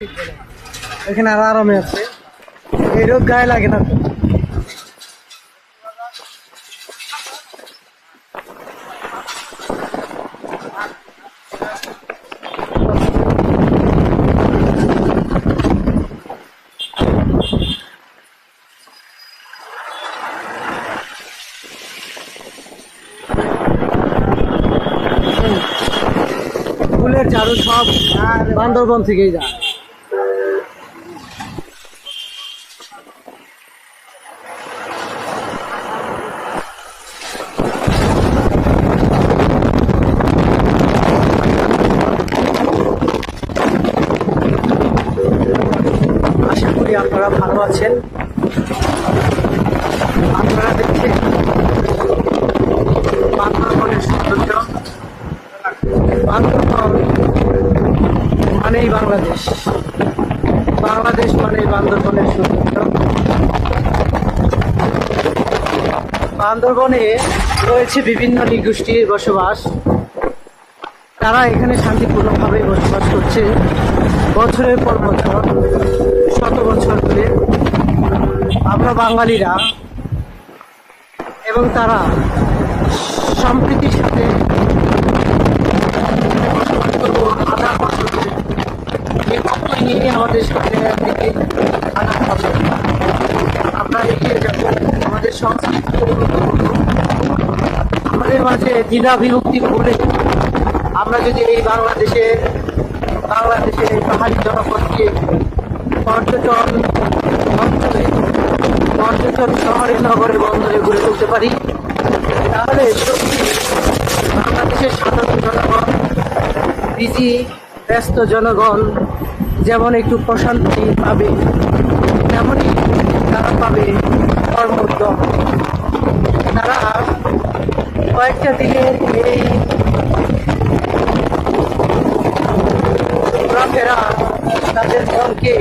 এখানে আর আরামে আছে, এই রোদ গায়ে লাগে না তো। ফুলের ঝাড়ু সব বান্দরবন থেকেই যায়। আশা করি আপনারা ভালো আছেন। আপনারা দেখছেন বান্দরবনের সৌন্দর্য। বান্দরবন মানেই বাংলাদেশ, বাংলাদেশ মানেই বান্দরবনের সৌন্দর্য। বান্দরবনে রয়েছে বিভিন্ন নৃগোষ্ঠীর বসবাস। তারা এখানে শান্তিপূর্ণভাবে বসবাস করছে বছরের পর বছর, শত বছর ধরে। আমরা বাঙালিরা এবং তারা সম্প্রীতির সাথে আদান প্রদান করে। এই তত্ত্বই নিয়ে আমাদের সামনে একদিকে আদান প্রদান। আমরা এগিয়ে যাব, আমাদের সংস্কৃতি উন্নত করব। আমাদের মাঝে দ্বিধা বিভক্তি ভুলে আমরা যদি এই বাংলাদেশের পাহাড়ি জনপদকে পর্যটন অঞ্চলে, পর্যটন শহরে, নগরে, বন্দরে গড়ে তুলতে পারি, তাহলে সত্যি বাংলাদেশের সাধারণ জনগণ, বিজি ব্যস্ত জনগণ যেমন একটু প্রশান্তি পাবে, তেমনই তারা পাবে কর্মোদ্যম। তারা কয়েকটা দিনের এই ঘোরাফেরা তাদের মনকে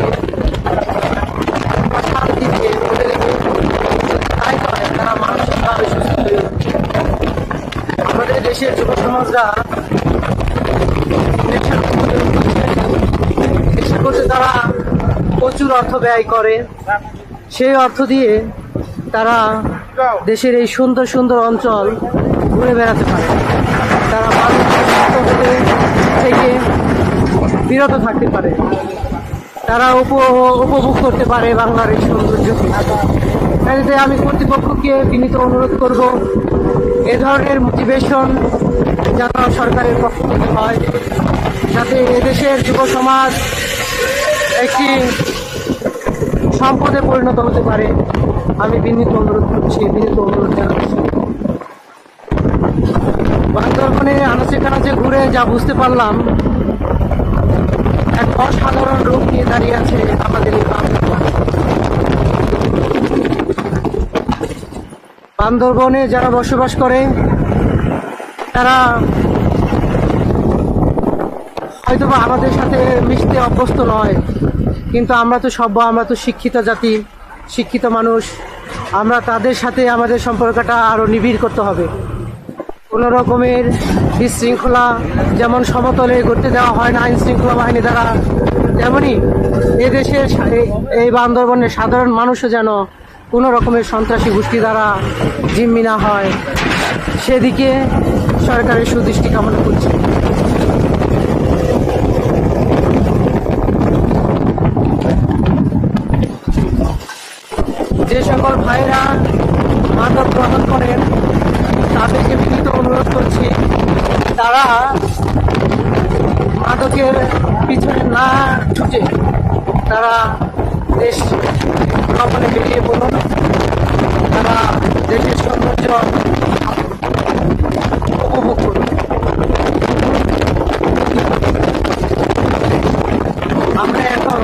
শান্তিতে বলে দেবে। তাই নয়, তারা মানসিকভাবে সুস্থ হয়ে উঠছে। আমাদের দেশের যুব সমাজরা নেশা করতে তারা প্রচুর অর্থ ব্যয় করে। সেই অর্থ দিয়ে তারা দেশের এই সুন্দর সুন্দর অঞ্চল ঘুরে বেড়াতে পারে। তারা মানসিক থেকে বিরত থাকতে পারে, তারা উপভোগ করতে পারে বাংলার এই সৌন্দর্যকে। তাই আমি কর্তৃপক্ষকে বিনীত অনুরোধ করব, এ ধরনের মোটিভেশন যেন সরকারের পক্ষ থেকে হয়, যাতে এদেশের যুব সমাজ একটি সম্পদে পরিণত হতে পারে। আমি বিনীত অনুরোধ জানাচ্ছি। বান্দরবনে আনাচে কানাচে ঘুরে যা বুঝতে পারলাম, এক অসাধারণ রূপ নিয়ে দাঁড়িয়ে আছে আমাদের এই বান্দরবন। বান্দরবনে যারা বসবাস করে তারা হয়তোবা আমাদের সাথে মিশতে অভ্যস্ত নয়, কিন্তু আমরা তো সভ্য, আমরা তো শিক্ষিত জাতি, শিক্ষিত মানুষ। আমরা তাদের সাথে আমাদের সম্পর্কটা আরও নিবিড় করতে হবে। কোনো রকমের বিশৃঙ্খলা যেমন সমতলে করতে দেওয়া হয় না আইন শৃঙ্খলা বাহিনী দ্বারা, তেমনই এদেশের এই বান্দরবনের সাধারণ মানুষও যেন কোনো রকমের সন্ত্রাসী গোষ্ঠী দ্বারা জিম্মি না হয়, সেদিকে সরকারের সুদৃষ্টি কামনা করছি। যে সকল ভাইরা মাদক গ্রহণ করেন তাদেরকে বিনীত অনুরোধ করছি, তারা মাদকের পিছনে না ছুটে তারা দেশ ভ্রমণে বেরিয়ে পড়ুন। তারা দেশের সৌন্দর্য উপভোগ করুন। আমরা এখন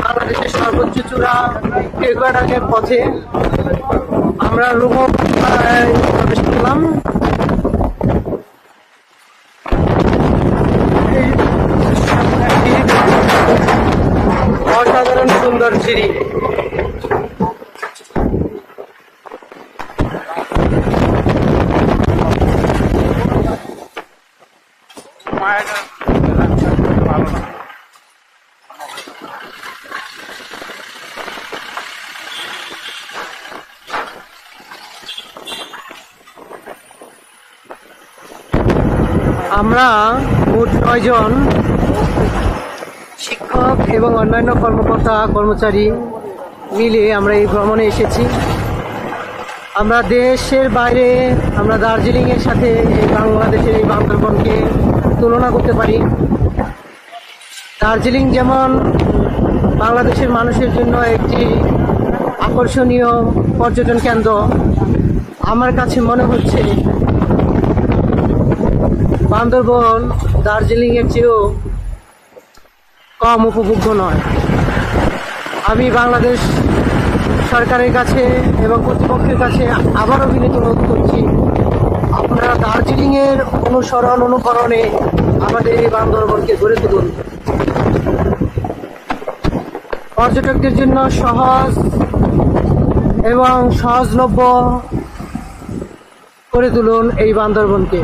বাংলাদেশের সর্বোচ্চ চূড়া টেকবাডাঙ্গের পথে আমরা প্রবেশ করলাম। অসাধারণ সুন্দর সিঁড়ি। মায়ের ভালো না। আমরা মোট 9 জন শিক্ষক এবং অন্যান্য কর্মকর্তা কর্মচারী মিলে আমরা এই ভ্রমণে এসেছি। আমরা দেশের বাইরে আমরা দার্জিলিংয়ের সাথে এই বাংলাদেশের এই বান্দরবনকে তুলনা করতে পারি। দার্জিলিং যেমন বাংলাদেশের মানুষের জন্য একটি আকর্ষণীয় পর্যটন কেন্দ্র, আমার কাছে মনে হচ্ছে বান্দরবন দার্জিলিংয়ের চেয়েও কম উপভোগ্য নয়। আমি বাংলাদেশ সরকারের কাছে এবং কর্তৃপক্ষের কাছে আবারও বিনীত অনুরোধ করছি, আপনারা দার্জিলিংয়ের অনুকরণে আমাদের এই বান্দরবনকে গড়ে তুলুন। পর্যটকদের জন্য সহজ এবং সহজলভ্য করে তুলুন এই বান্দরবনকে।